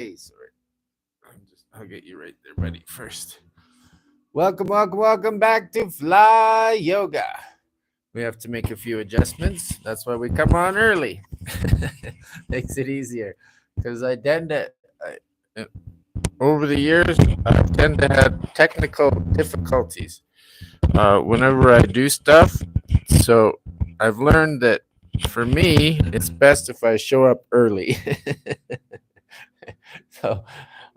Sorry. I'll get you right there, buddy, first. Welcome back to Fly Yoga. We have to make a few adjustments. That's why we come on early. Makes it easier. Because over the years, I tend to have technical difficulties whenever I do stuff. So I've learned that for me, it's best if I show up early. So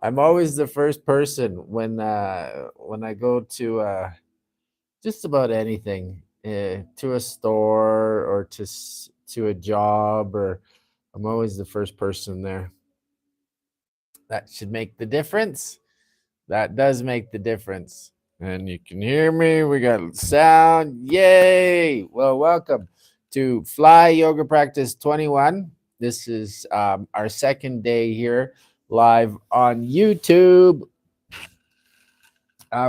I'm always the first person when I go to just about anything, to a store or to a job, or I'm always the first person there. That should make the difference. That does make the difference. And you can hear me. We got sound. Yay! Well, welcome to Fly Yoga Practice 21. This is our second day here live on YouTube.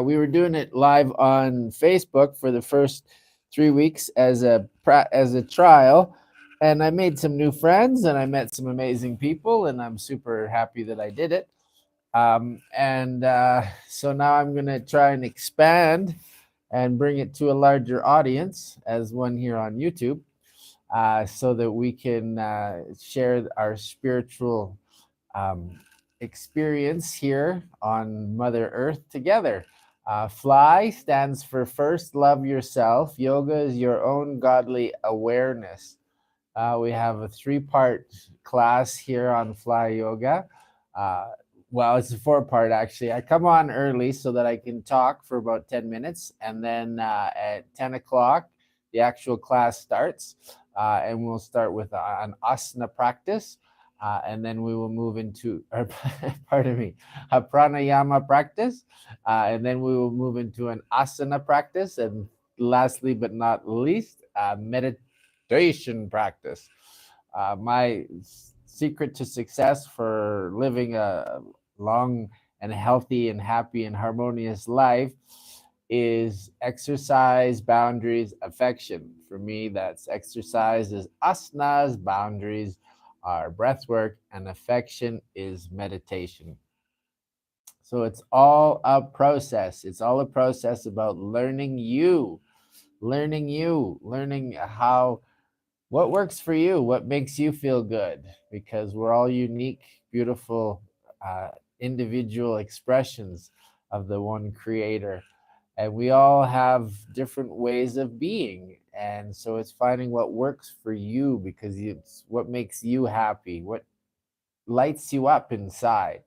We were doing it live on Facebook for the first 3 weeks as a trial, and I made some new friends and I met some amazing people, and I'm super happy that I did it. And So now I'm gonna try and expand and bring it to a larger audience as one here on YouTube, so that we can share our spiritual um, experience here on Mother Earth together. Fly stands for first love yourself. Yoga is your own godly awareness. We have a three-part class here on Fly Yoga. Uh, well, it's a four-part actually. I come on early so that I can talk for about 10 minutes, and then at 10 o'clock, the actual class starts, and we'll start with an asana practice. And then we will move into, or, pardon me, a pranayama practice, and then we will move into an asana practice, and lastly but not least, meditation practice. My secret to success for living a long and healthy and happy and harmonious life is exercise, boundaries, affection. For me, that's exercise is asanas, boundaries are breath work, and affection is meditation. So it's all a process. It's all a process about learning how what works for you, what makes you feel good, because we're all unique, beautiful, uh, individual expressions of the one creator, and we all have different ways of being. And so it's finding what works for you, because it's what makes you happy, what lights you up inside.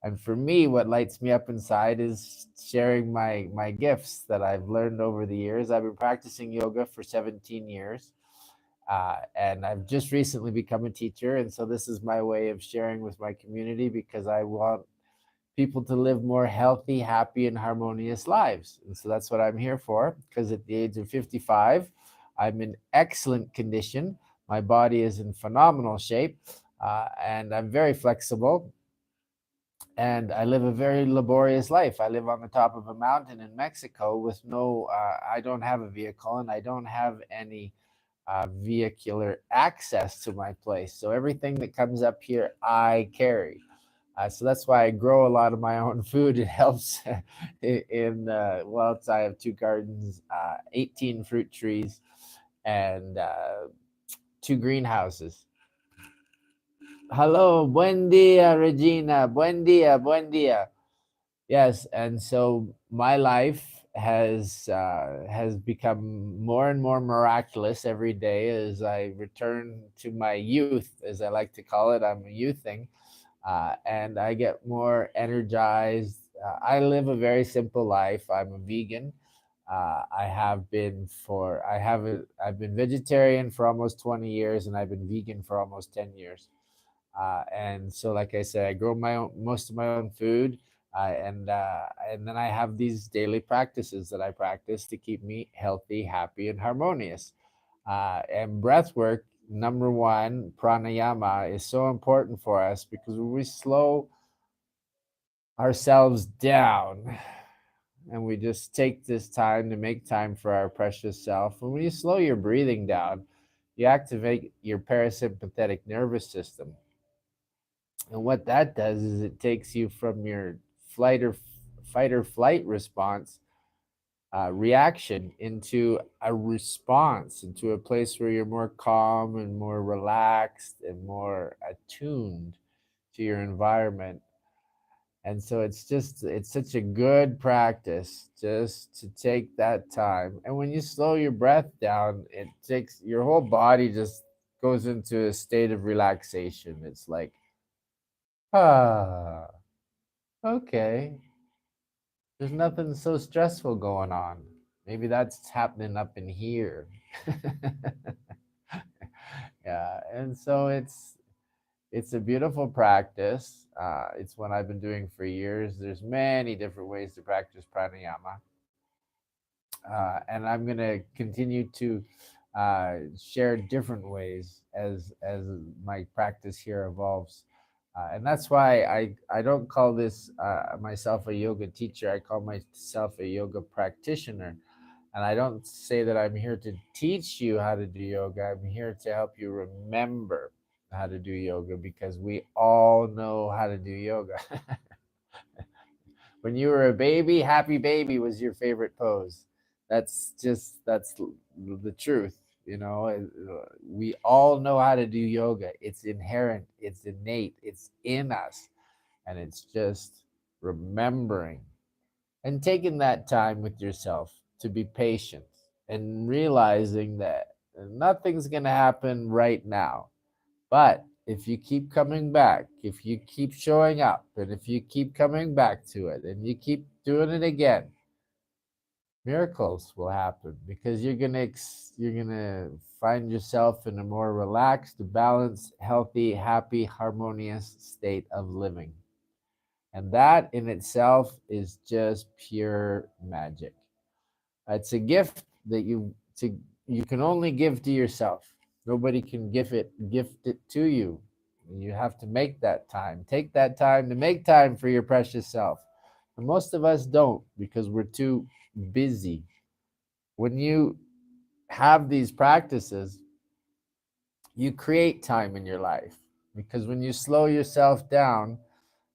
And for me, what lights me up inside is sharing my gifts that I've learned over the years. I've been practicing yoga for 17 years, and I've just recently become a teacher. And so this is my way of sharing with my community, because I want people to live more healthy, happy, and harmonious lives. And so that's what I'm here for, because at the age of 55, I'm in excellent condition. My body is in phenomenal shape, and I'm very flexible. And I live a very laborious life. I live on the top of a mountain in Mexico with I don't have a vehicle, and I don't have any vehicular access to my place. So everything that comes up here, I carry. So that's why I grow a lot of my own food. It helps well, I have two gardens, 18 fruit trees, and two greenhouses. Hello, buen dia, Regina. Buen dia. Yes, and so my life has become more and more miraculous every day as I return to my youth, as I like to call it. I'm youthing, and I get more energized. I live a very simple life. I'm a vegan. I've been vegetarian for almost 20 years, and I've been vegan for almost 10 years. And so, like I said, I grow most of my own food, and then I have these daily practices that I practice to keep me healthy, happy, and harmonious. And breath work, number one, pranayama, is so important for us, because when we slow ourselves down and we just take this time to make time for our precious self, and when you slow your breathing down, you activate your parasympathetic nervous system. And what that does is it takes you from your flight or fight or flight response reaction into a response, into a place where you're more calm and more relaxed and more attuned to your environment. And so it's such a good practice just to take that time. And when you slow your breath down, it takes your whole body just goes into a state of relaxation. It's like, ah, okay, there's nothing so stressful going on. Maybe that's happening up in here. Yeah, and so it's a beautiful practice. It's one I've been doing for years. There's many different ways to practice pranayama, and I'm going to continue to share different ways as my practice here evolves. And that's why I don't call this myself a yoga teacher. I call myself a yoga practitioner. And I don't say that I'm here to teach you how to do yoga. I'm here to help you remember how to do yoga, because we all know how to do yoga. When you were a baby, happy baby was your favorite pose. That's the truth. We all know how to do yoga. It's inherent, it's innate, it's in us. And it's just remembering and taking that time with yourself to be patient and realizing that nothing's going to happen right now. But if you keep coming back, if you keep showing up, and if you keep coming back to it, and you keep doing it again, miracles will happen, because you're gonna find yourself in a more relaxed, balanced, healthy, happy, harmonious state of living. And that in itself is just pure magic. It's a gift that you can only give to yourself. Nobody can gift it to you. You have to make that time. Take that time to make time for your precious self. And most of us don't, because we're too busy. When you have these practices, you create time in your life, because when you slow yourself down,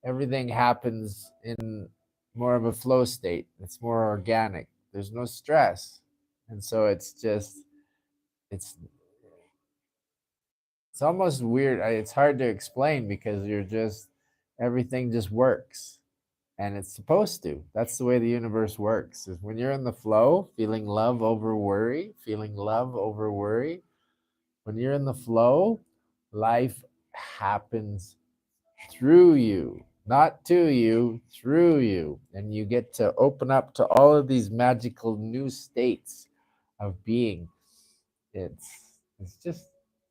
everything happens in more of a flow state. It's more organic. There's no stress. And so it's it's almost weird. It's hard to explain, because everything just works, and it's supposed to. That's the way the universe works. Is when you're in the flow, feeling love over worry, feeling love over worry. When you're in the flow, life happens through you, not to you, through you. And you get to open up to all of these magical new states of being. It's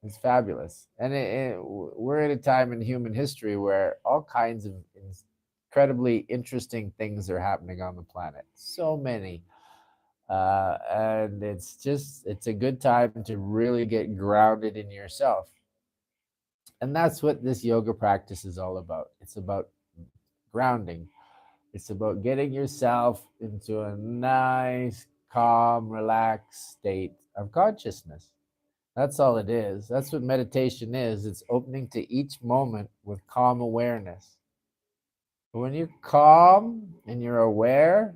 it's fabulous. And we're at a time in human history where all kinds of incredibly interesting things are happening on the planet. So many. And it's a good time to really get grounded in yourself. And that's what this yoga practice is all about. It's about grounding. It's about getting yourself into a nice, calm, relaxed state of consciousness. That's all it is. That's what meditation is. It's opening to each moment with calm awareness. But when you're calm and you're aware,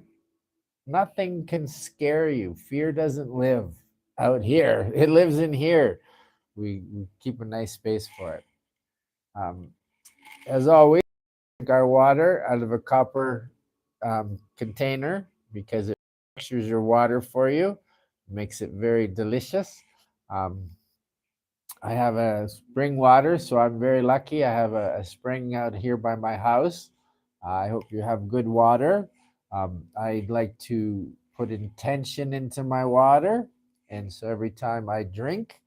nothing can scare you. Fear doesn't live out here, it lives in here. We keep a nice space for it. Um, as always, drink our water out of a copper container, because it structures your water for you, makes it very delicious. Um, I have a spring water, so I'm very lucky. I have a spring out here by my house. I hope you have good water. I'd like to put intention into my water. And so every time I drink,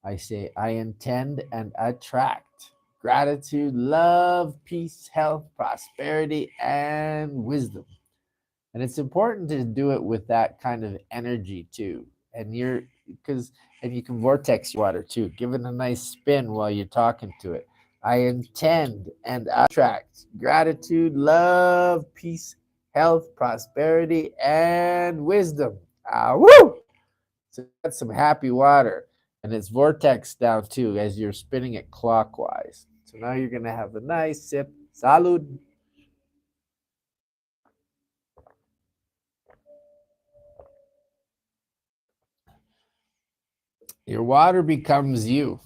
I say, I intend and attract gratitude, love, peace, health, prosperity, and wisdom. And it's important to do it with that kind of energy too. And because and you can vortex your water too. Give it a nice spin while you're talking to it. I intend and attract gratitude, love, peace, health, prosperity, and wisdom. Ah, woo! So that's some happy water. And it's vortex down too as you're spinning it clockwise. So now you're going to have a nice sip. Salud. Your water becomes you.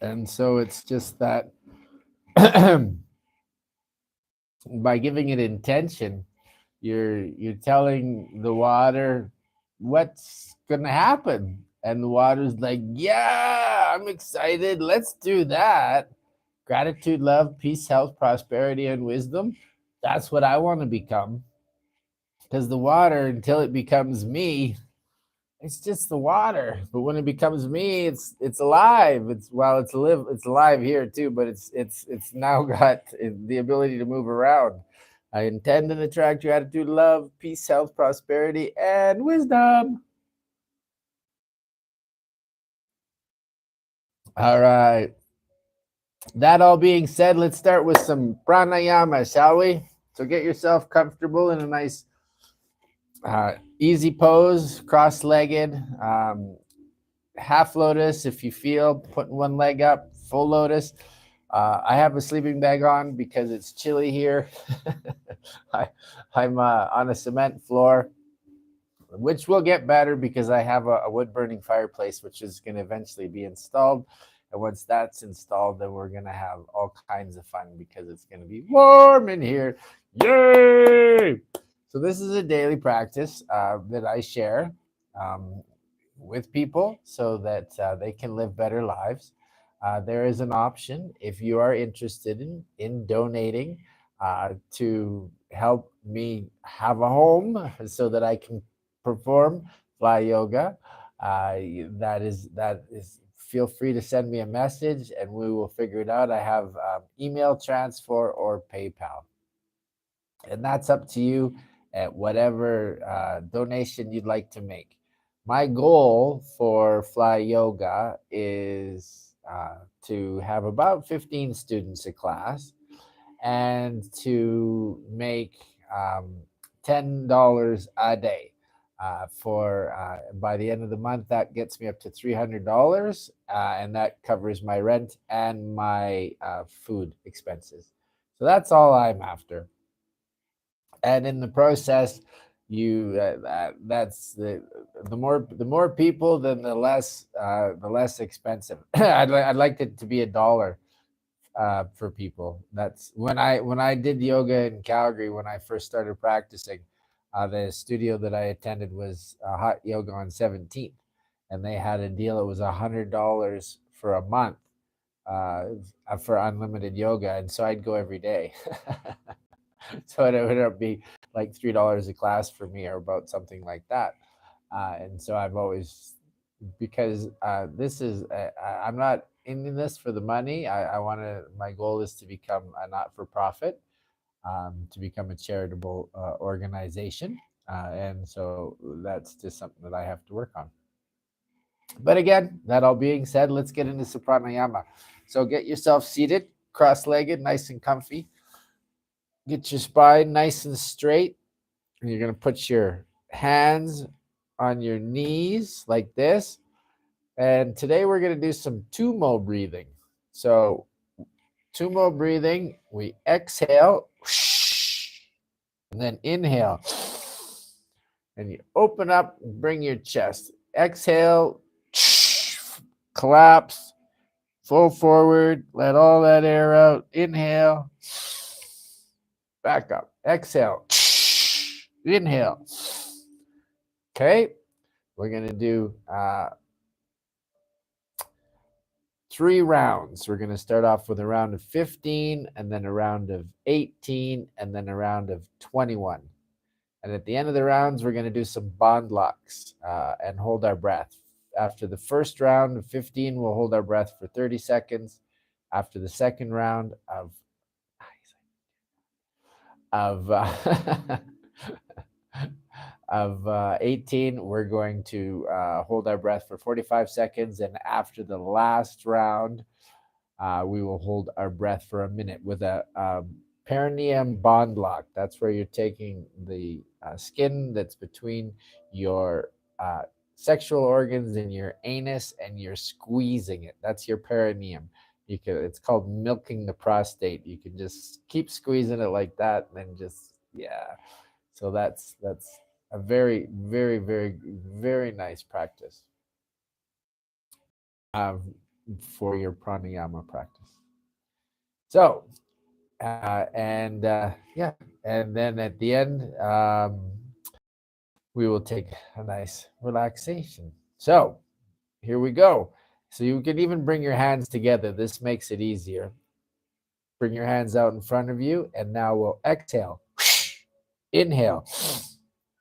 And so it's just that by giving it intention, you're telling the water what's gonna happen, and the water's like, yeah, I'm excited, let's do that. Gratitude, love, peace, health, prosperity, and wisdom, that's what I want to become. Because the water, until it becomes me, it's just the water. But when it becomes me, it's alive. It's alive here too, but it's now got the ability to move around. I intend and attract gratitude, love, peace, health, prosperity, and wisdom. All right. That all being said, let's start with some pranayama, shall we? So get yourself comfortable in a nice, easy pose, cross-legged, half lotus if you feel, putting one leg up, full lotus. I have a sleeping bag on because it's chilly here. I'm on a cement floor, which will get better because I have a wood burning fireplace, which is going to eventually be installed. And once that's installed, then we're going to have all kinds of fun because it's going to be warm in here. Yay! So this is a daily practice that I share with people so that they can live better lives. There is an option if you are interested in donating to help me have a home so that I can perform fly yoga. That is feel free to send me a message and we will figure it out. I have email transfer or PayPal, and that's up to you at whatever donation you'd like to make. My goal for Fly Yoga is to have about 15 students a class and to make $10 a day. For by the end of the month, that gets me up to $300, and that covers my rent and my food expenses. So that's all I'm after. And in the process, that's the more people, then the less expensive. I'd like it to be $1 for people. That's when I did yoga in Calgary when I first started practicing. The studio that I attended was Hot Yoga on 17th, and they had a deal. It was $100 for a month for unlimited yoga, and so I'd go every day. So it would up be like $3 a class for me, or about something like that. And so I've always, because this is I'm not in this for the money. I want to. My goal is to become a not for profit, to become a charitable organization, and so that's just something that I have to work on. But again, that all being said, let's get into pranayama. So get yourself seated, cross-legged, nice and comfy. Get your spine nice and straight. And you're going to put your hands on your knees like this. And today we're going to do some tumo breathing. So, tumo breathing, we exhale and then inhale. And you open up and bring your chest. Exhale, collapse, fold forward, let all that air out. Inhale, back up. Exhale, inhale. Okay, we're going to do 3 rounds. We're going to start off with a round of 15, and then a round of 18, and then a round of 21. And at the end of the rounds, we're going to do some bond locks and hold our breath. After the first round of 15, we'll hold our breath for 30 seconds. After the second round of of 18, we're going to hold our breath for 45 seconds. And after the last round, we will hold our breath for a minute with a perineum bond lock. That's where you're taking the skin that's between your sexual organs and your anus, and you're squeezing it. That's your perineum. It's called milking the prostate. You can just keep squeezing it like that, and then just, yeah. So that's a very, very, very, very nice practice um, for your pranayama practice. So yeah, and then at the end, we will take a nice relaxation. So here we go. So you can even bring your hands together. This makes it easier. Bring your hands out in front of you, and now we'll exhale. Inhale.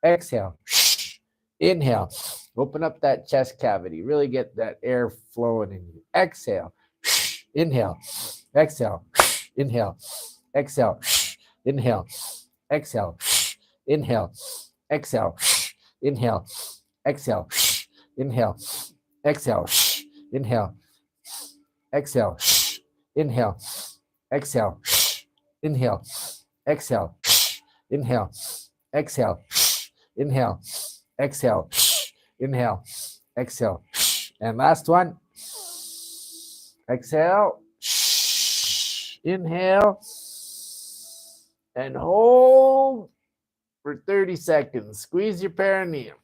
Exhale. Inhale. Open up that chest cavity. Really get that air flowing in you. Exhale. Inhale. Exhale. Inhale. Exhale. Inhale. Exhale. Inhale. Exhale. Inhale. Exhale. Inhale. Exhale. Inhale. Exhale. Inhale. Exhale. Inhale. Exhale. Inhale. Exhale. Inhale. Exhale. Inhale. Exhale. And last one. Exhale. Inhale. And hold for 30 seconds. Squeeze your perineum.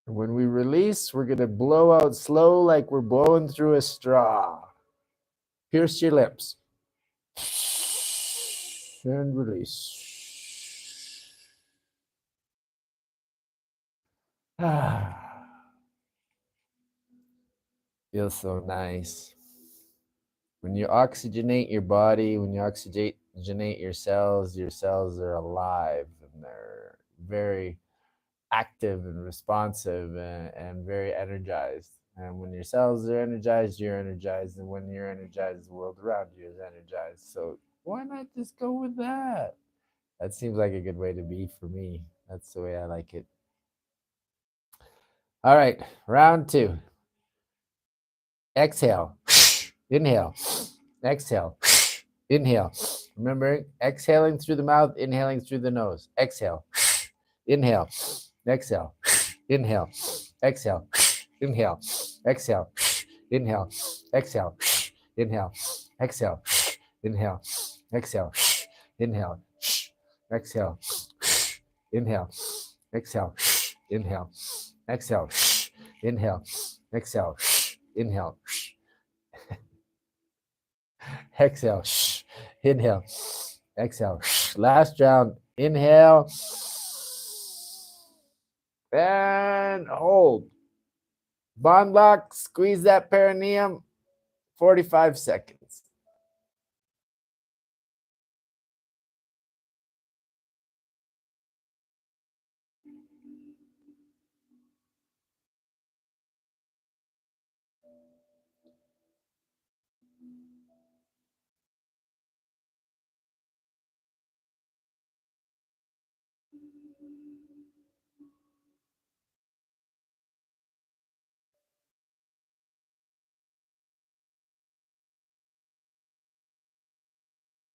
When we release, we're going to blow out slow like we're blowing through a straw. Pierce your lips. And release. Feels so nice. When you oxygenate your body, when you oxygenate your cells are alive and they're very active and responsive and very energized. And when your cells are energized, you're energized. And when you're energized, the world around you is energized. So why not just go with that? That seems like a good way to be for me. That's the way I like it. All right, round 2. Exhale. Inhale. Exhale. Inhale. Remember, exhaling through the mouth, inhaling through the nose. Exhale. Inhale. Exhale. Inhale. Exhale. Inhale. Exhale. Inhale. Exhale. Inhale. Exhale. Inhale. Exhale. Inhale. Exhale. Inhale. Exhale. Inhale. Exhale. Inhale. Exhale. Inhale. Exhale. Inhale. Exhale. Last round. Inhale. And hold. Bond lock. Squeeze that perineum. 45 seconds.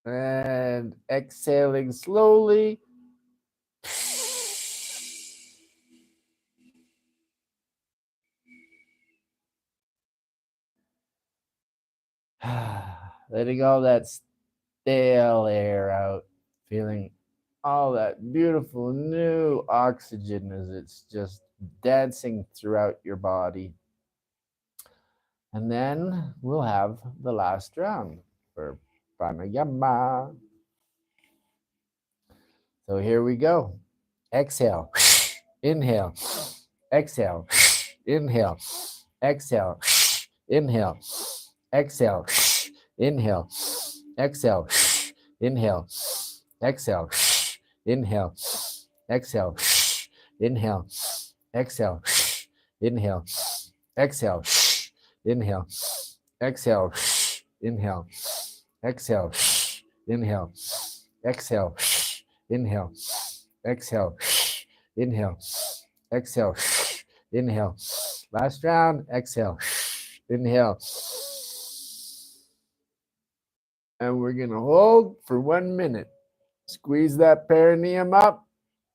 And exhaling slowly. Letting all that stale air out, feeling all that beautiful new oxygen as it's just dancing throughout your body. And then we'll have the last round for pranayama. So here we go. Exhale. Inhale. Exhale. Inhale. Exhale. Inhale. Exhale. Inhale. Exhale. Inhale. Exhale. Inhale. Exhale. Inhale. Exhale. Inhale. Exhale. Inhale. Exhale. Inhale. Exhale. Inhale. Exhale. Inhale. exhale, inhale, exhale, inhale. Last round, exhale, inhale. And we're going to hold for 1 minute. Squeeze that perineum up,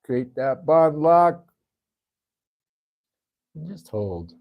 create that bond lock, and just hold.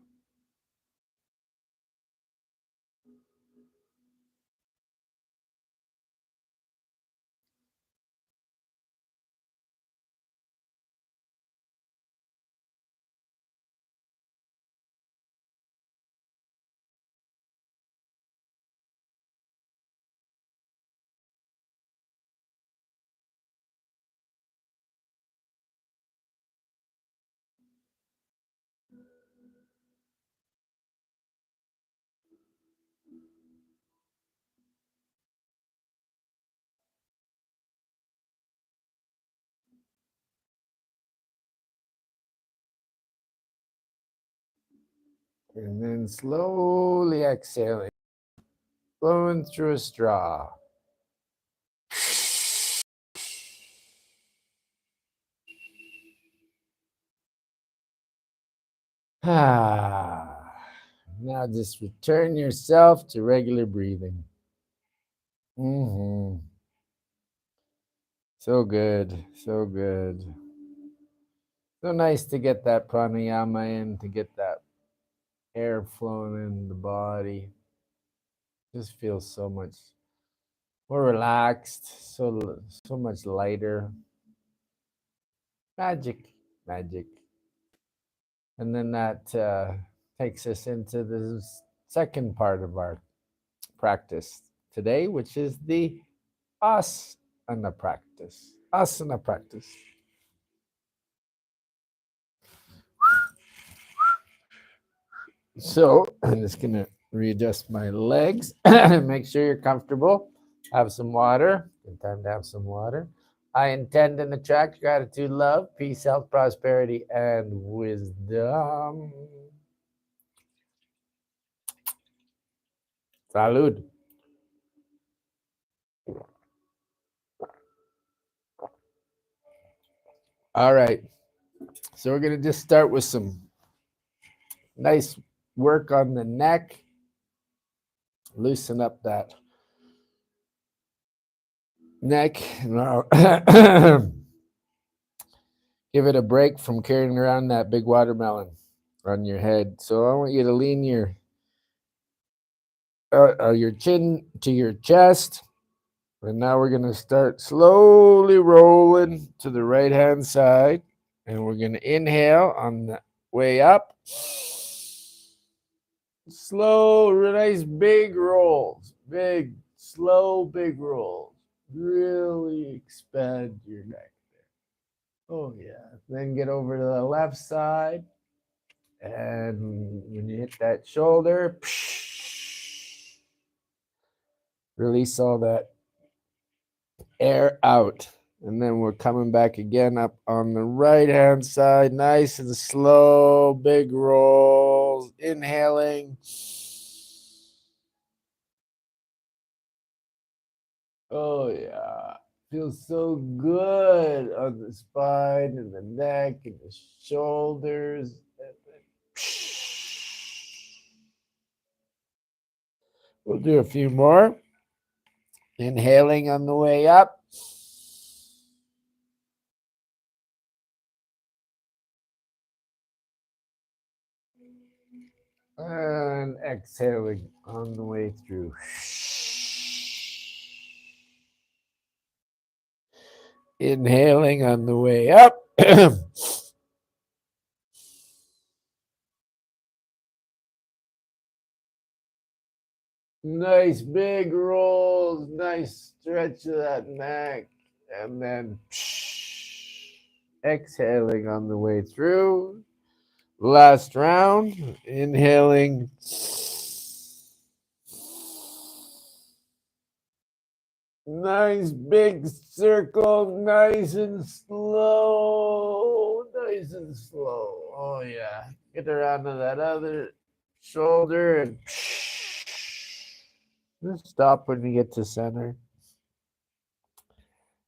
And then slowly exhaling, blowing through a straw. Now just return yourself to regular breathing. So good, so good. So nice to get that pranayama in, to get that air flowing in the body. Just feels so much more relaxed, so much lighter. Magic, magic. And then that takes us into the second part of our practice today, which is the asana practice. Asana practice. So I'm just going to readjust my legs. Make sure you're comfortable. Have some water. Good time to have some water. I intend and attract gratitude, love, peace, health, prosperity, and wisdom. Salud. All right. So we're going to just start with some nice work on the neck. Loosen up that neck. Now, give it a break from carrying around that big watermelon on your head. So I want you to lean your chin to your chest. And now we're going to start slowly rolling to the right hand side. And we're going to inhale on the way up. Slow, nice big rolls. Big, slow, big rolls. Really expand your neck there. Oh, yeah. Then get over to the left side. And when you hit that shoulder, release all that air out. And then we're coming back again up on the right hand side. Nice and slow, big rolls. Inhaling. Oh, yeah. Feels so good on the spine and the neck and the shoulders. We'll do a few more. Inhaling on the way up. And exhaling on the way through. Inhaling on the way up. Nice big rolls, nice stretch of that neck, and then exhaling on the way through. Last round, inhaling. Nice big circle, nice and slow, nice and slow. Oh, yeah. Get around to that other shoulder and just stop when you get to center.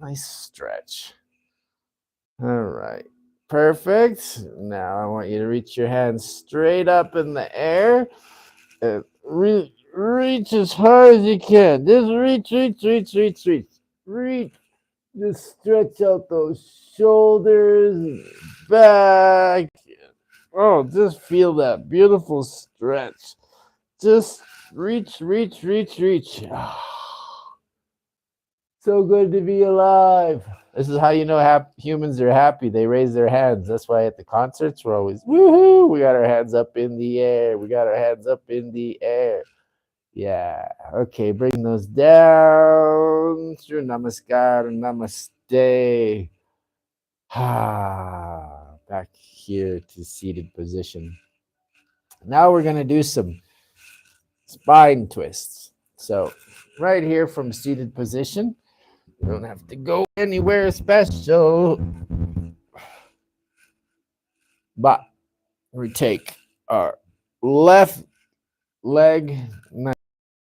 Nice stretch. All right. Perfect. Now I want you to reach your hands straight up in the air. And reach as hard as you can. Just reach. Reach. Just stretch out those shoulders, back. Oh, just feel that beautiful stretch. Just reach. So good to be alive. This is how you know humans are happy. They raise their hands. That's why at the concerts we're always woohoo. We got our hands up in the air. Yeah. Okay, bring those down. Through namaskar, namaste. Back here to seated position. Now we're gonna do some spine twists. So right here from seated position. You don't have to go anywhere special. But we take our left leg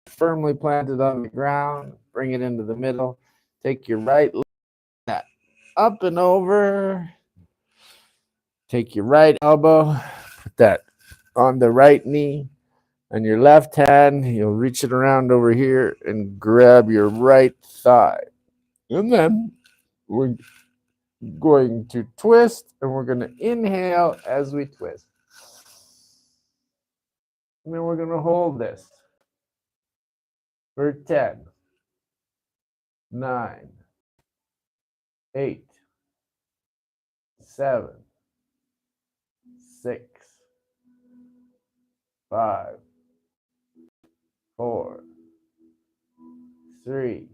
firmly planted on the ground, bring it into the middle. Take your right leg up and over. Take your right elbow, put that on the right knee. On your left hand, you'll reach it around over here and grab your right thigh. And then we're going to twist, and we're going to inhale as we twist. And then we're going to hold this for 10, 9, 8, 7, 6, 5, 4, 3,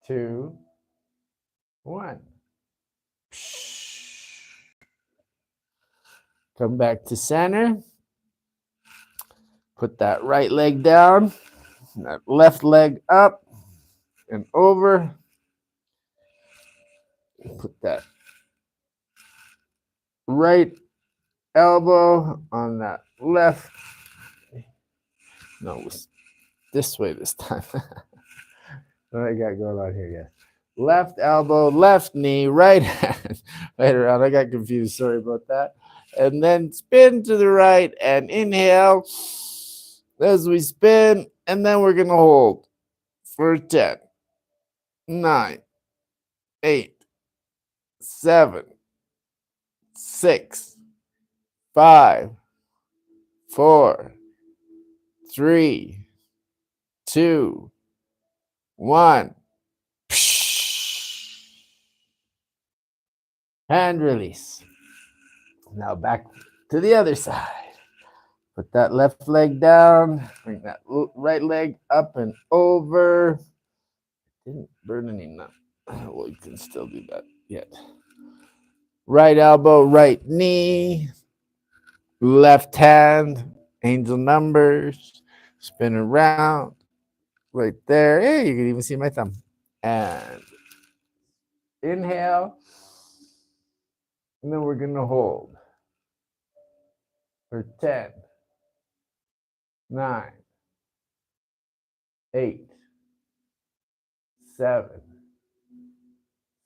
2, 1. Come back to center. Put that right leg down, that left leg up and over. Put that right elbow on that left. No, this way this time. What I got going on here? Yes. Left elbow, left knee, right hand. Right around. I got confused. Sorry about that. And then spin to the right and inhale as we spin. And then we're going to hold for 10, 9, 8, 7, 6, 5, 4, 3, 2, 1. And release. Now back to the other side. Put that left leg down. Bring that right leg up and over. Didn't burn any nut. Well, you can still do that yet. Right elbow, right knee. Left hand, angel numbers. Spin around. Right there. Hey, you can even see my thumb. And inhale. And then we're going to hold for 10, 9, 8, 7,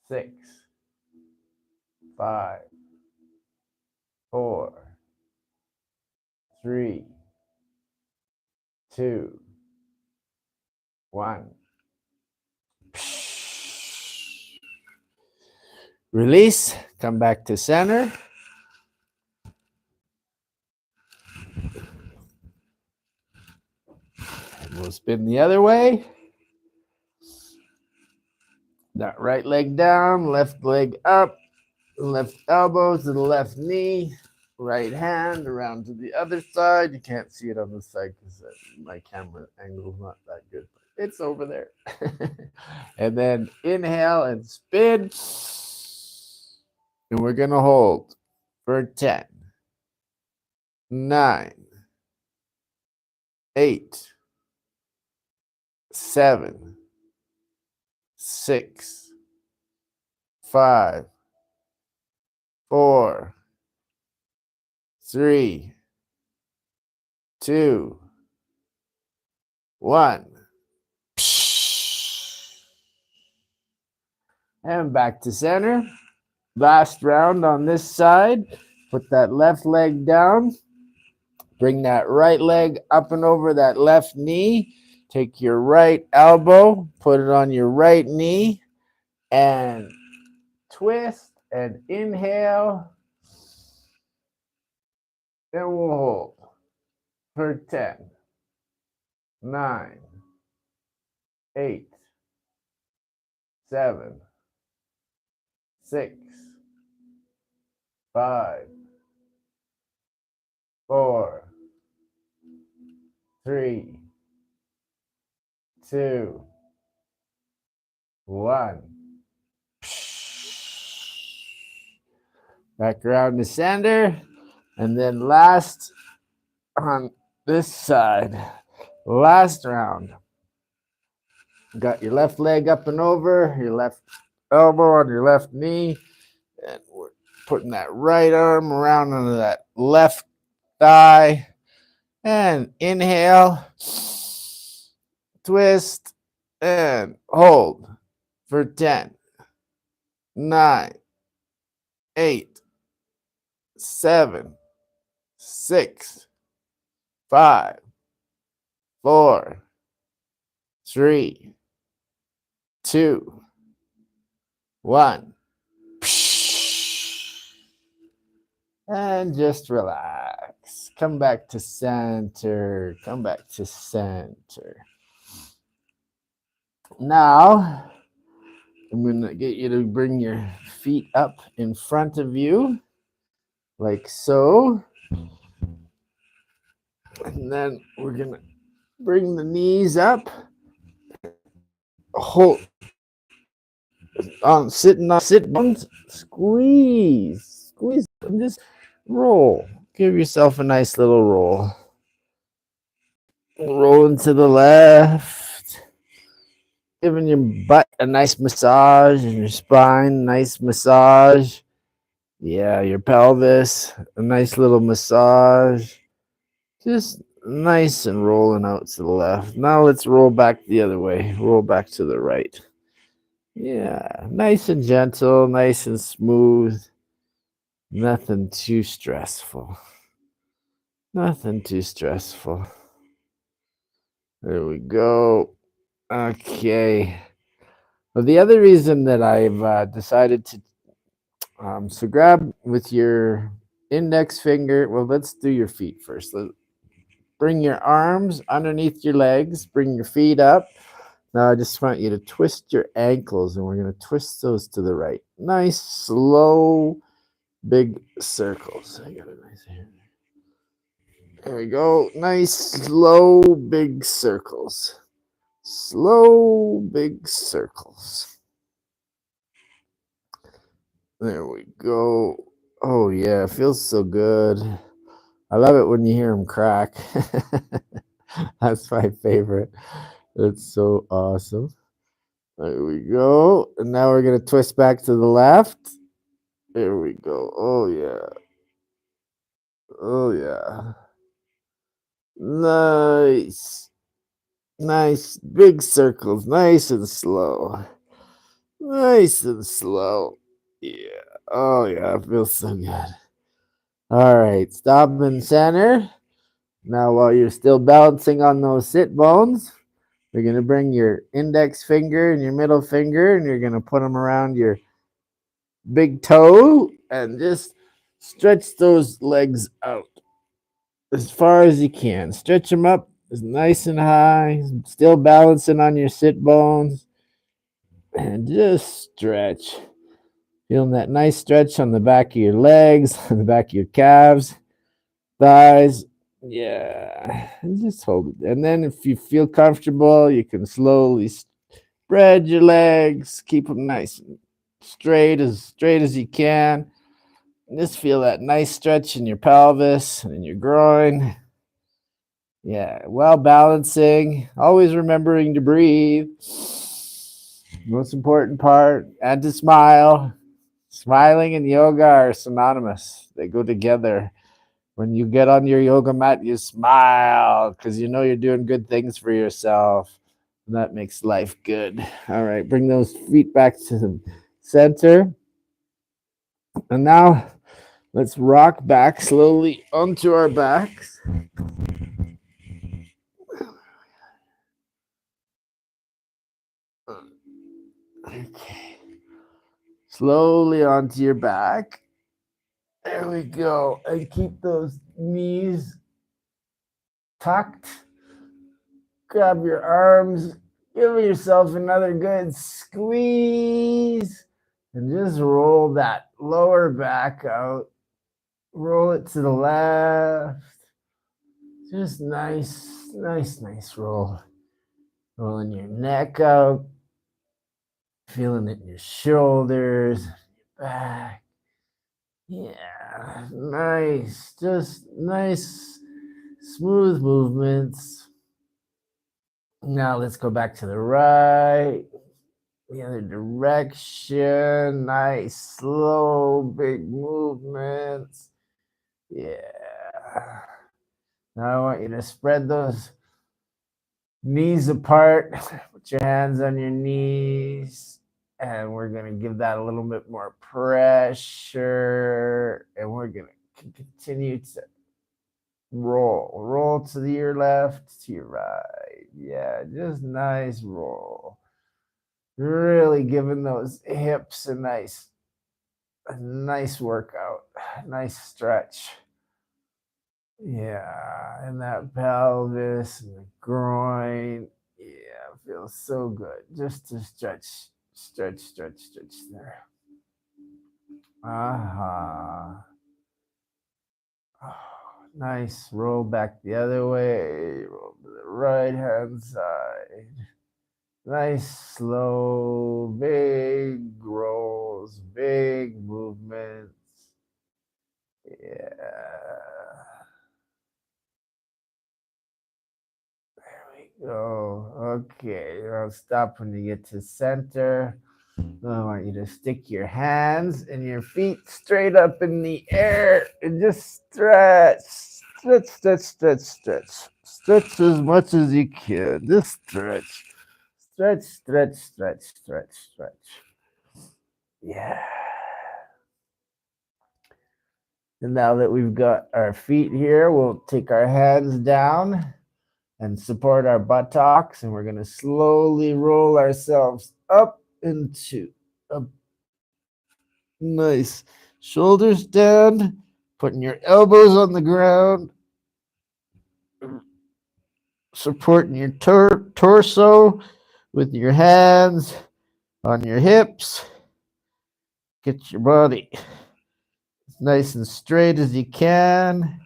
6, 5, 4, 3, 2, 1. Release. Come back to center. And we'll spin the other way. That right leg down, left leg up, left elbow to the left knee, right hand around to the other side. You can't see it on this side because my camera angle is not that good. It's over there. And then inhale and spin. And we're going to hold for 10, 9, 8, 7, 6, 5, 4, 3, 2, 1. And back to center. Last round on this side. Put that left leg down. Bring that right leg up and over that left knee. Take your right elbow, put it on your right knee, and twist and inhale. And we'll hold for 10, 9, 8, 7, 6, 5, 4, 3, 2, 1. Back around to center. And then last on this side, last round. Got your left leg up and over, your left elbow on your left knee. And we're putting that right arm around under that left thigh. And inhale, twist, and hold for 10, 9, 8, 7, 6, 5, 4, 3, 2, 1. And just relax. Come back to center. Come back to center. Now, I'm going to get you to bring your feet up in front of you, like so. And then we're going to bring the knees up. Hold on, sitting on sit bones. Squeeze, and just roll. Give yourself a nice little roll. Rolling to the left. Giving your butt a nice massage and your spine, nice massage. Yeah, your pelvis, a nice little massage. Just nice and rolling out to the left. Now let's roll back the other way. Roll back to the right. Yeah, nice and gentle, nice and smooth. Nothing too stressful. Nothing too stressful. There we go. Okay. Well, the other reason that I've decided to, so grab with your index finger. Well, let's do your feet first. Bring your arms underneath your legs. Bring your feet up. Now I just want you to twist your ankles, and we're going to twist those to the right. Nice, slow, big circles. I got a nice hand. There we go. Nice, slow, big circles. Slow, big circles. There we go. Oh, yeah. It feels so good. I love it when you hear them crack. That's my favorite. It's so awesome. There we go. And now we're going to twist back to the left. There we go. Oh, yeah. Oh, yeah. Nice. Nice. Big circles. Nice and slow. Nice and slow. Yeah. Oh, yeah. It feels so good. All right. Stop in center. Now, while you're still balancing on those sit bones, you're going to bring your index finger and your middle finger, and you're going to put them around your big toe and just stretch those legs out as far as you can. Stretch them up as nice and high, still balancing on your sit bones, and just stretch. Feeling that nice stretch on the back of your legs, on the back of your calves, thighs. Yeah, and just hold it. And then if you feel comfortable, you can slowly spread your legs, keep them nice and straight as you can. And just feel that nice stretch in your pelvis and in your groin. Yeah, while balancing, always remembering to breathe. Most important part, and to smile. Smiling and yoga are synonymous. They go together. When you get on your yoga mat, you smile because you know you're doing good things for yourself. And that makes life good. All right, bring those feet back to the center. And now let's rock back slowly onto our backs. Okay. Slowly onto your back. There we go. And keep those knees tucked. Grab your arms. Give yourself another good squeeze. And just roll that lower back out. Roll it to the left. Just nice roll. Rolling your neck out. Feeling it in your shoulders, your back. Yeah, nice. Just nice, smooth movements. Now let's go back to the right. The other direction. Nice, slow, big movements. Yeah. Now I want you to spread those knees apart. Put your hands on your knees. And we're going to give that a little bit more pressure. And we're going to continue to roll to your left, to your right. Yeah, just nice roll. Really giving those hips a nice workout, nice stretch. Yeah, and that pelvis and the groin. Yeah, feels so good. Just to stretch there. Aha. Oh, nice. Roll back the other way. Roll to the right hand side. Nice, slow, big rolls, big movements. Yeah. There we go. Okay. I'll stop when you get to center. I want you to stick your hands and your feet straight up in the air and just stretch. Stretch as much as you can. Just stretch. Stretch. Yeah. And now that we've got our feet here, we'll take our hands down and support our buttocks, and we're going to slowly roll ourselves up into a nice shoulders down, putting your elbows on the ground, supporting your torso with your hands on your hips. Get your body as nice and straight as you can,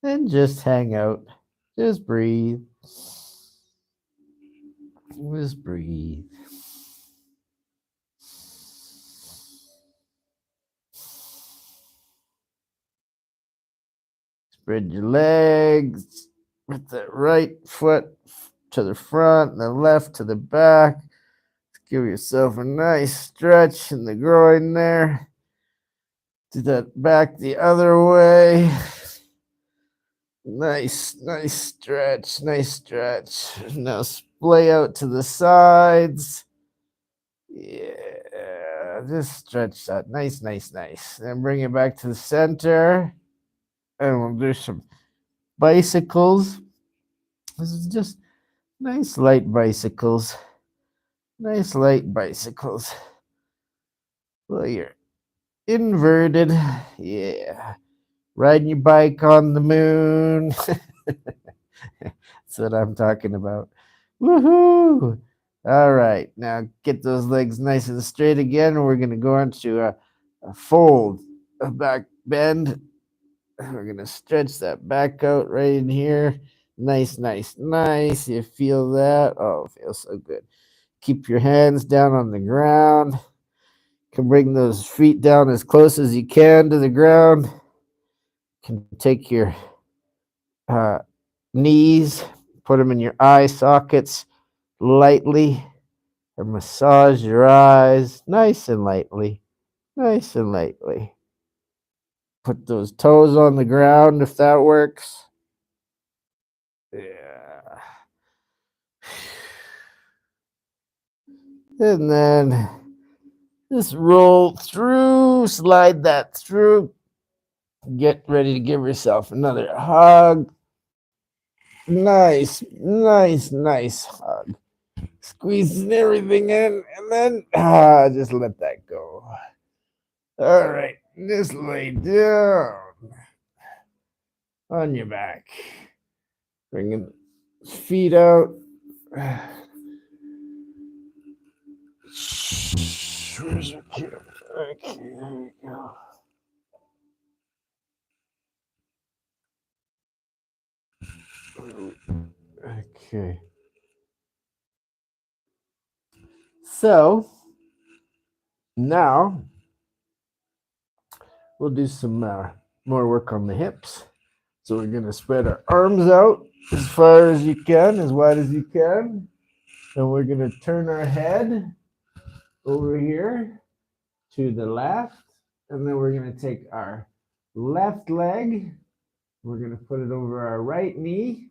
and just hang out. Just breathe. Just breathe. Spread your legs with the right foot to the front and the left to the back. Give yourself a nice stretch in the groin there. Do that back the other way. Nice stretch. Now splay out to the sides. Yeah, just stretch that. Nice. Then bring it back to the center. And we'll do some bicycles. This is just nice light bicycles. Well, you're inverted. Yeah. Riding your bike on the moon. That's what I'm talking about. Woohoo! All right. Now get those legs nice and straight again. We're going to go into a fold, a back bend. We're going to stretch that back out right in here. Nice. You feel that? Oh, it feels so good. Keep your hands down on the ground. You can bring those feet down as close as you can to the ground. You can take your knees, put them in your eye sockets lightly, or massage your eyes nice and lightly. Put those toes on the ground if that works. Yeah. And then Just roll through, slide that through. Get ready to give yourself another hug. Nice, nice, nice hug. Squeezing everything in, and then just let that go. All right, just lay down on your back. Bringing feet out. Where's our camera? Okay, there you go. Okay. So now we'll do some more work on the hips. So we're going to spread our arms out as far as you can, as wide as you can. And we're going to turn our head over here to the left. And then we're going to take our left leg. We're going to put it over our right knee.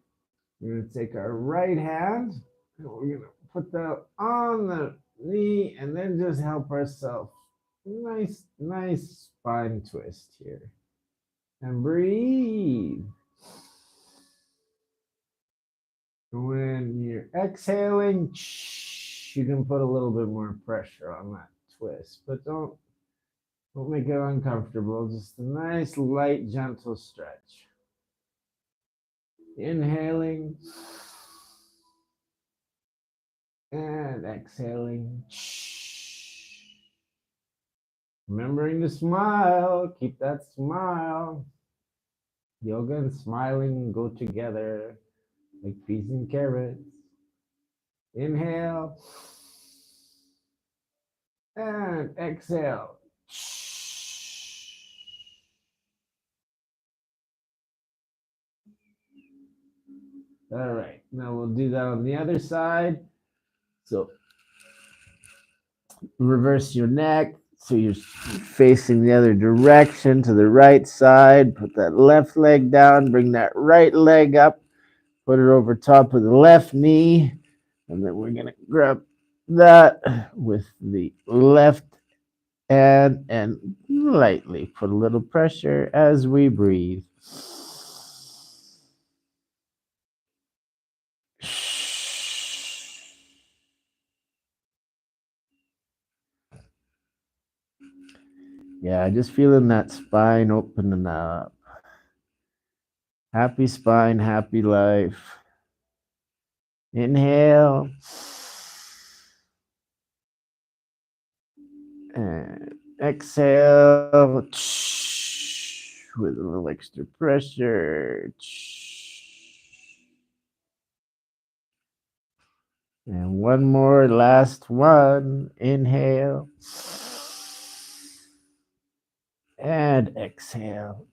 We're going to take our right hand. And we're going to put that on the knee and then just help ourselves. Nice, nice spine twist here. And breathe. When you're exhaling, you can put a little bit more pressure on that twist, but don't make it uncomfortable. Just a nice, light, gentle stretch. Inhaling and exhaling. Remembering to smile. Keep that smile. Yoga and smiling go together like peas and carrots. Inhale and exhale. All right, now we'll do that on the other side. So reverse your neck so you're facing the other direction to the right side. Put that left leg down, bring that right leg up, put it over top of the left knee, and then we're going to grab that with the left hand and lightly put a little pressure as we breathe. Yeah, just feeling that spine opening up. Happy spine, happy life. Inhale. And exhale. With a little extra pressure. And one more, last one. Inhale. And exhale.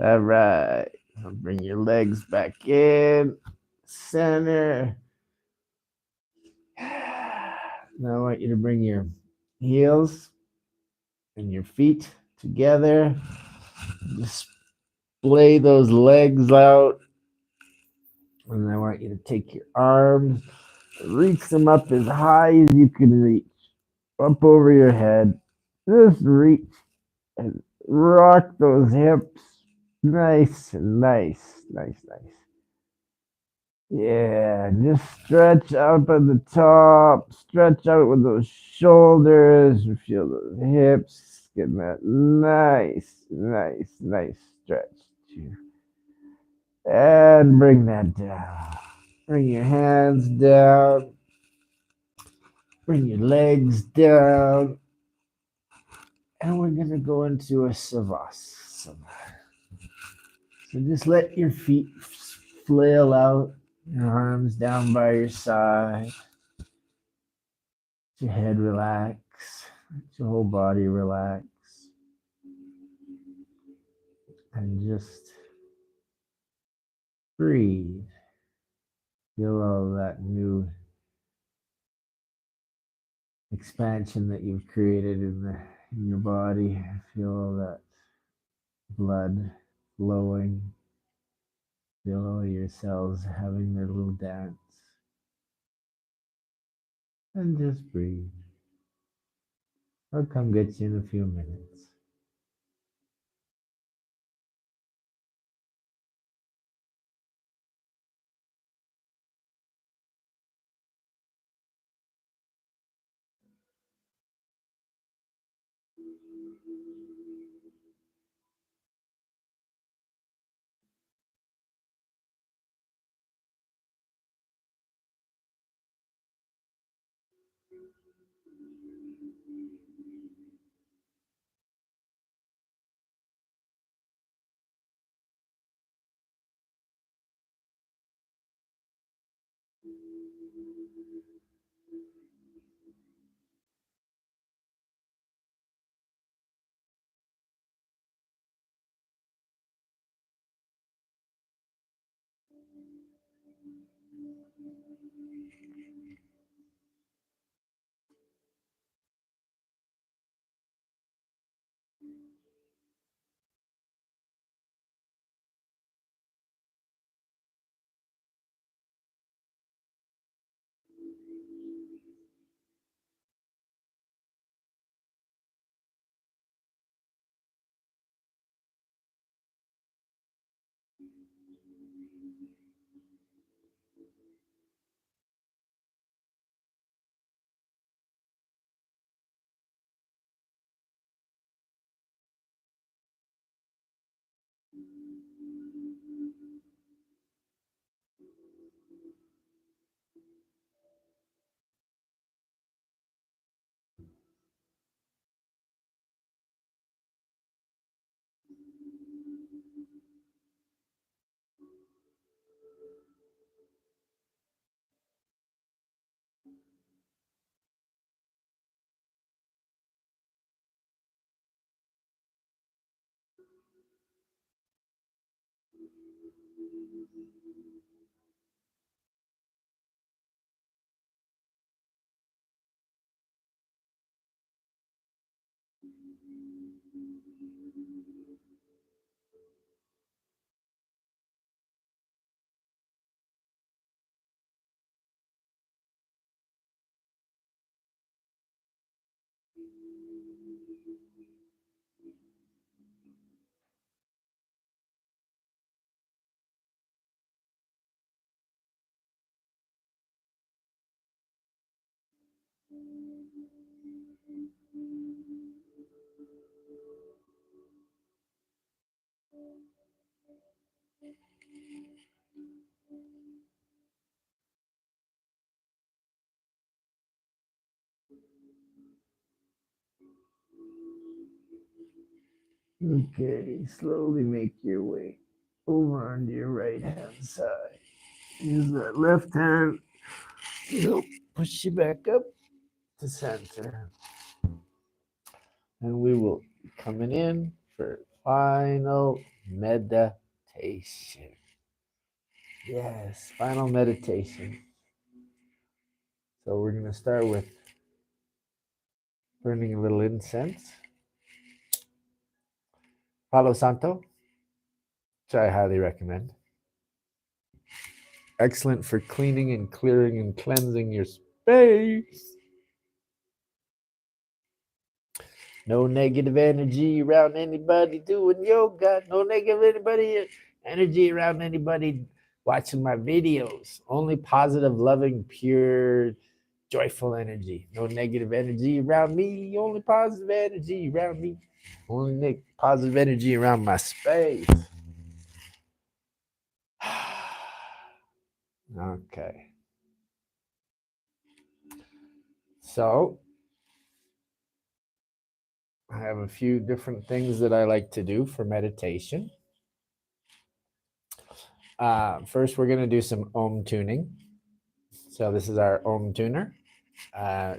All right. Now bring your legs back in. Center. Now I want you to bring your heels and your feet together. Display those legs out. And I want you to take your arms, reach them up as high as you can reach, up over your head. Just reach and rock those hips. Nice, nice, nice, nice. Yeah, just stretch up at the top, stretch out with those shoulders, feel those hips, getting that nice, nice, nice stretch too. And bring that down. Bring your hands down, bring your legs down, and we're gonna go into a savasana. So just let your feet flail out, your arms down by your side. Let your head relax. Let your whole body relax. And just breathe. Feel all that new expansion that you've created in your body. Feel all that blood flowing. Feel all your cells having their little dance. and just breathe. I'll come get you in a few minutes. Okay, slowly make your way over onto your right hand side. Use that left hand to help push you back up to center. And we will be coming in for final meditation. Yes, final meditation. So we're going to start with burning a little incense. Palo Santo, which I highly recommend. Excellent for cleaning and clearing and cleansing your space. No negative energy around anybody doing yoga. No negative energy around anybody watching my videos. Only positive, loving, pure, joyful energy. No negative energy around me. Only positive energy around me. Only positive energy around my space. Okay. So I have a few different things that I like to do for meditation. First, we're going to do some Om tuning. So this is our Om tuner.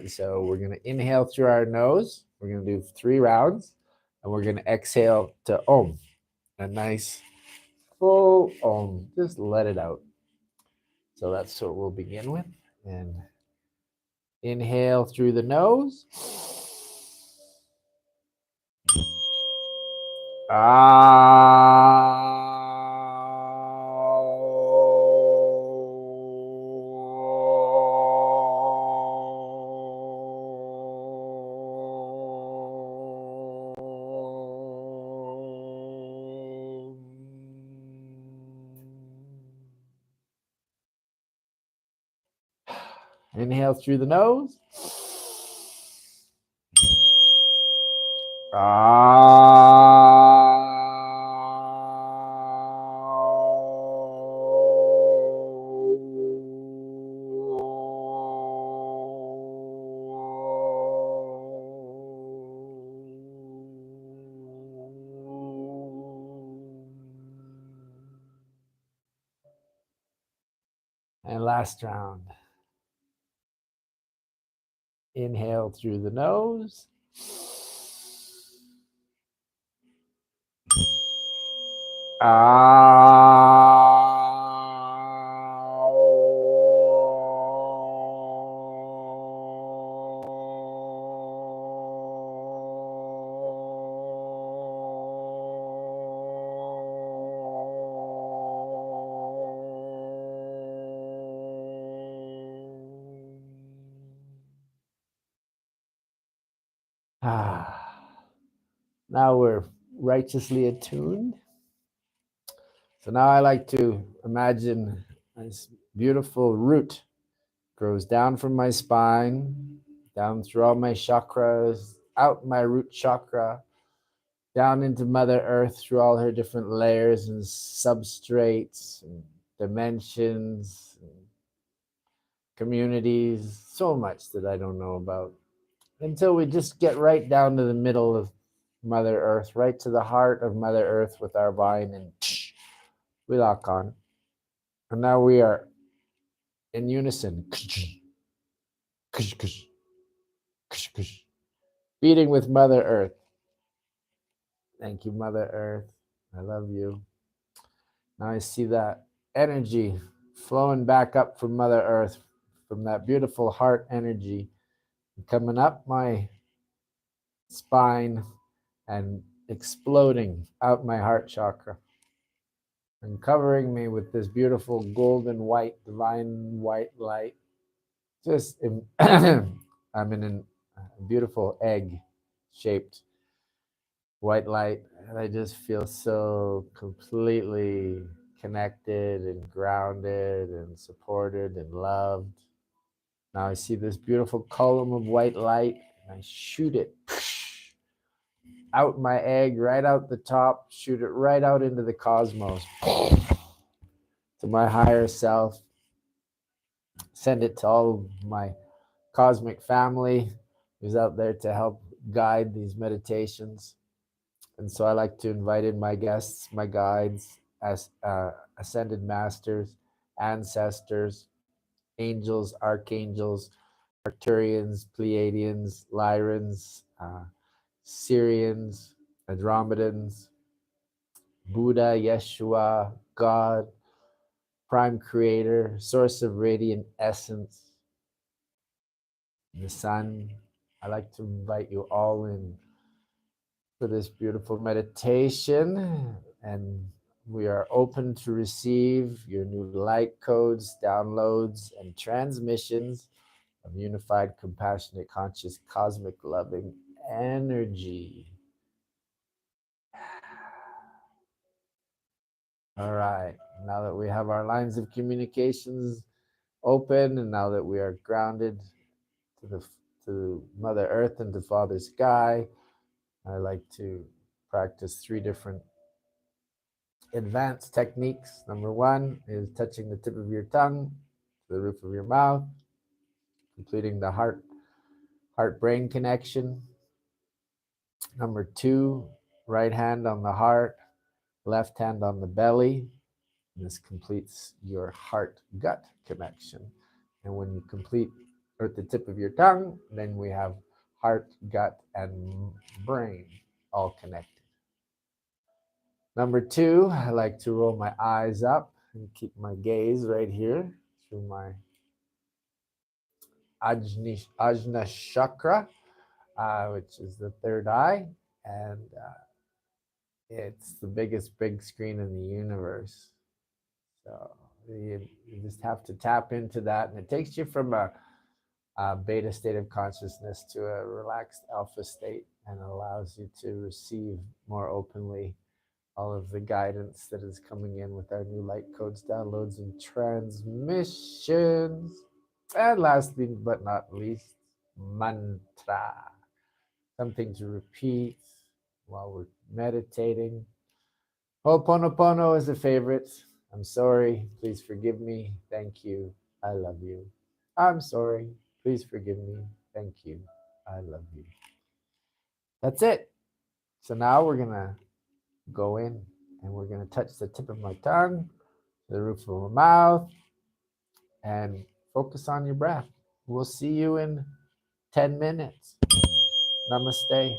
So we're going to inhale through our nose. We're going to do 3 rounds. And we're going to exhale to Om. A nice full Om. Just let it out. So that's what we'll begin with. And inhale through the nose. Ah. Inhale through the nose. And last round. Inhale through the nose. Now we're righteously attuned. So now I like to imagine this beautiful root grows down from my spine, down through all my chakras, out my root chakra, down into Mother Earth through all her different layers and substrates and dimensions and communities, so much that I don't know about, until we just get right down to the middle of Mother Earth, right to the heart of Mother Earth with our vine, and we lock on. And now we are in unison, beating with Mother Earth. Thank you, Mother Earth. I love you. Now I see that energy flowing back up from Mother Earth, from that beautiful heart energy, coming up my spine and exploding out my heart chakra and covering me with this beautiful golden white, divine white light. Just, I'm in a beautiful egg shaped white light, and I just feel so completely connected and grounded and supported and loved. Now I see this beautiful column of white light, and I shoot it out my egg, right out the top, shoot it right out into the cosmos, to my higher self, send it to all my cosmic family who's out there to help guide these meditations. And so I like to invite in my guests, my guides, as ascended masters, ancestors, angels, archangels, Arcturians, Pleiadians, Lyrans, Syrians, Andromedans, Buddha, Yeshua, God, Prime Creator, Source of Radiant Essence, the Sun. I'd like to invite you all in for this beautiful meditation, and we are open to receive your new light codes, downloads, and transmissions of unified, compassionate, conscious, cosmic, loving energy. All right, now that we have our lines of communications open, and now that we are grounded to Mother Earth and to Father Sky, I like to practice 3 different advanced techniques. Number 1 is touching the tip of your tongue to the roof of your mouth, completing the heart-brain connection. Number 2, right hand on the heart, left hand on the belly. This completes your heart-gut connection. And when you complete at the tip of your tongue, then we have heart, gut, and brain all connected. Number 2, I like to roll my eyes up and keep my gaze right here through my Ajna chakra, which is the third eye, and it's the biggest big screen in the universe. So you just have to tap into that, and it takes you from a beta state of consciousness to a relaxed alpha state, and allows you to receive more openly all of the guidance that is coming in with our new light codes, downloads, and transmissions. And lastly but not least, mantra. Something to repeat while we're meditating. Ho'oponopono is a favorite. I'm sorry. Please forgive me. Thank you. I love you. I'm sorry. Please forgive me. Thank you. I love you. That's it. So now we're going to go in and we're going to touch the tip of my tongue, the roof of my mouth, and focus on your breath. We'll see you in 10 minutes. Namaste.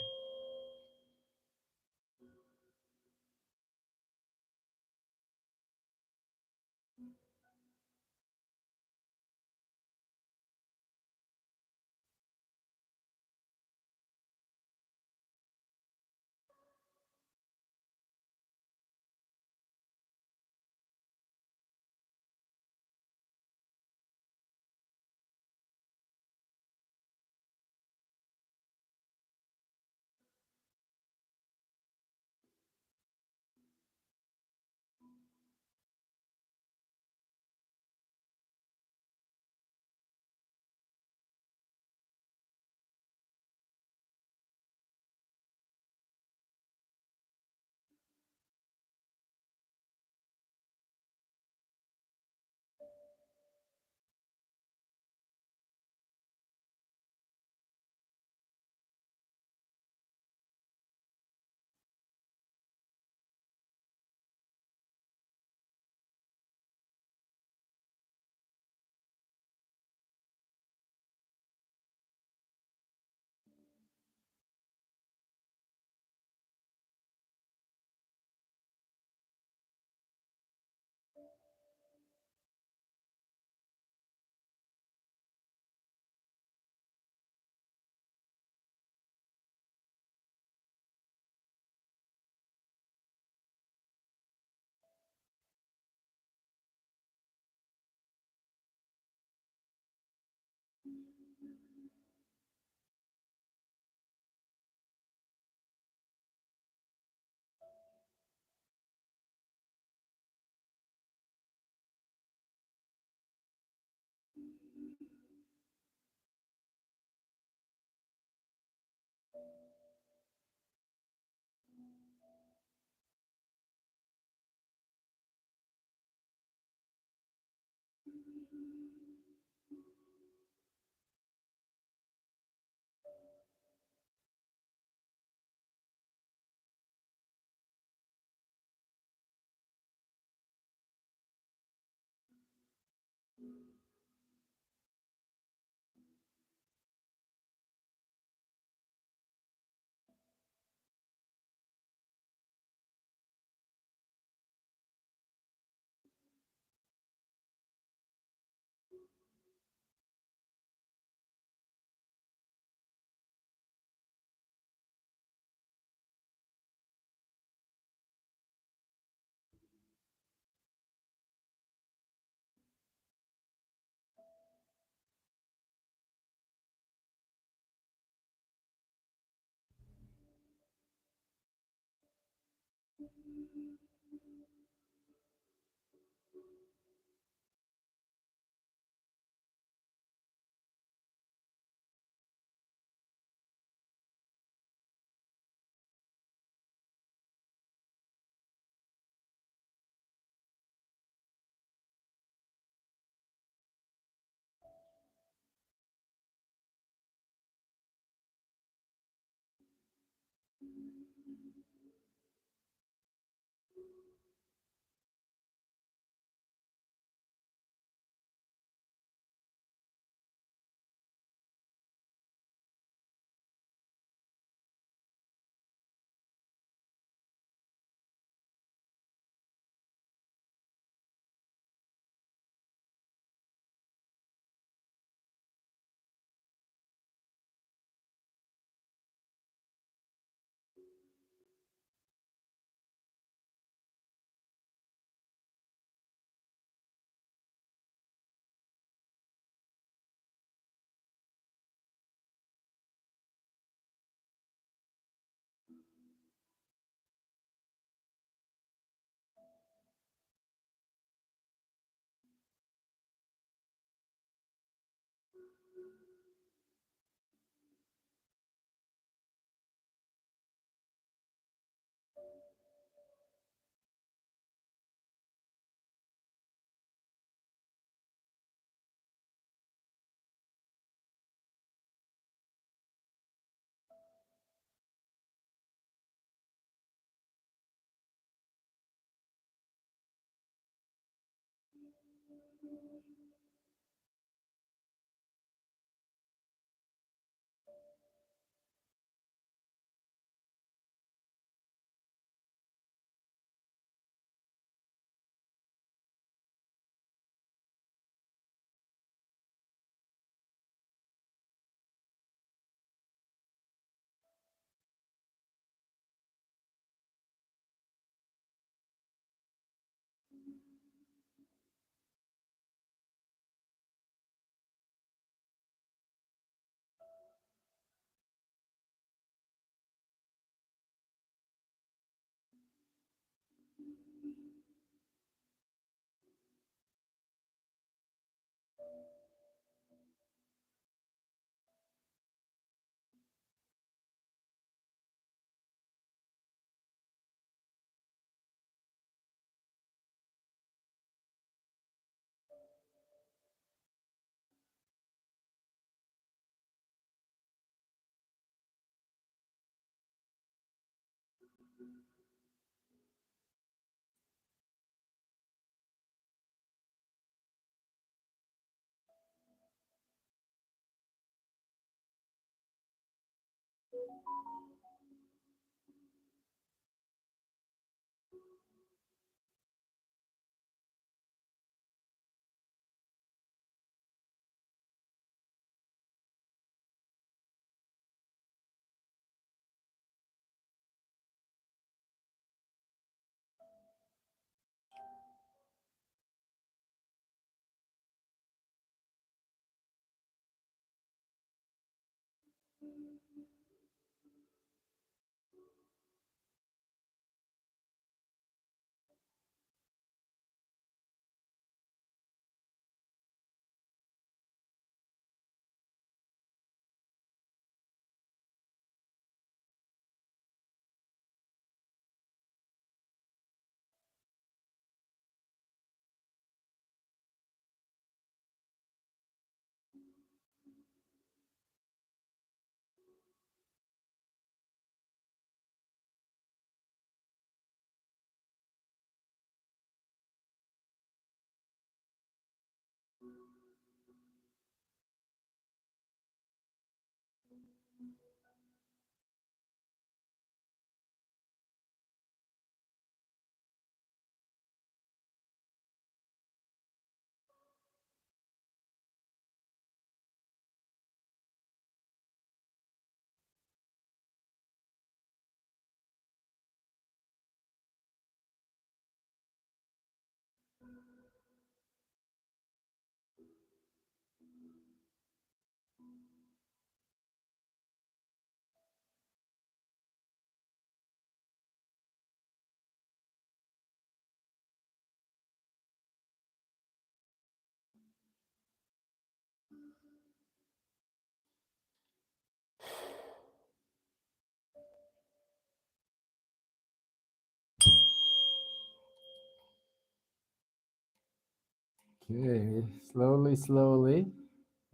Okay, slowly, slowly,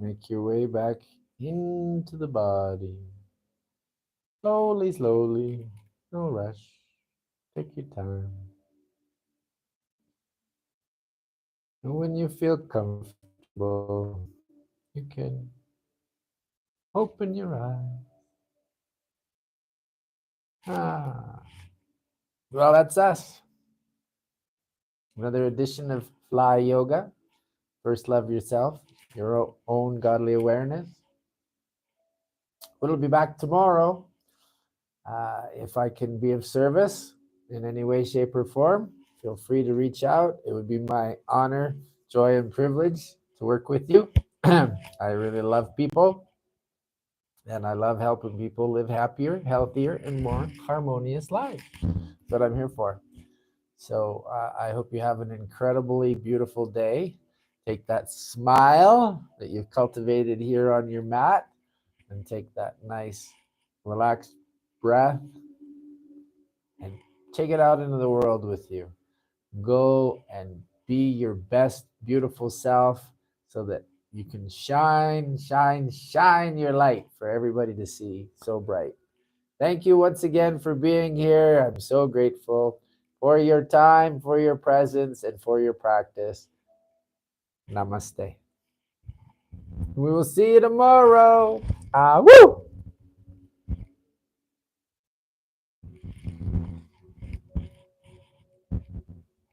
make your way back into the body. Slowly, slowly, no rush. Take your time. And when you feel comfortable, you can open your eyes. Ah, well, that's us. Another edition of Fly Yoga. First, love yourself, your own godly awareness. We'll be back tomorrow. If I can be of service in any way, shape, or form, feel free to reach out. It would be my honor, joy, and privilege to work with you. I really love people, and I love helping people live happier, healthier, and more harmonious lives. That's what I'm here for. So I hope you have an incredibly beautiful day. Take that smile that you've cultivated here on your mat and take that nice, relaxed breath and take it out into the world with you. Go and be your best, beautiful self so that you can shine, shine, shine your light for everybody to see so bright. Thank you once again for being here. I'm so grateful for your time, for your presence, and for your practice. Namaste. We will see you tomorrow. Woo!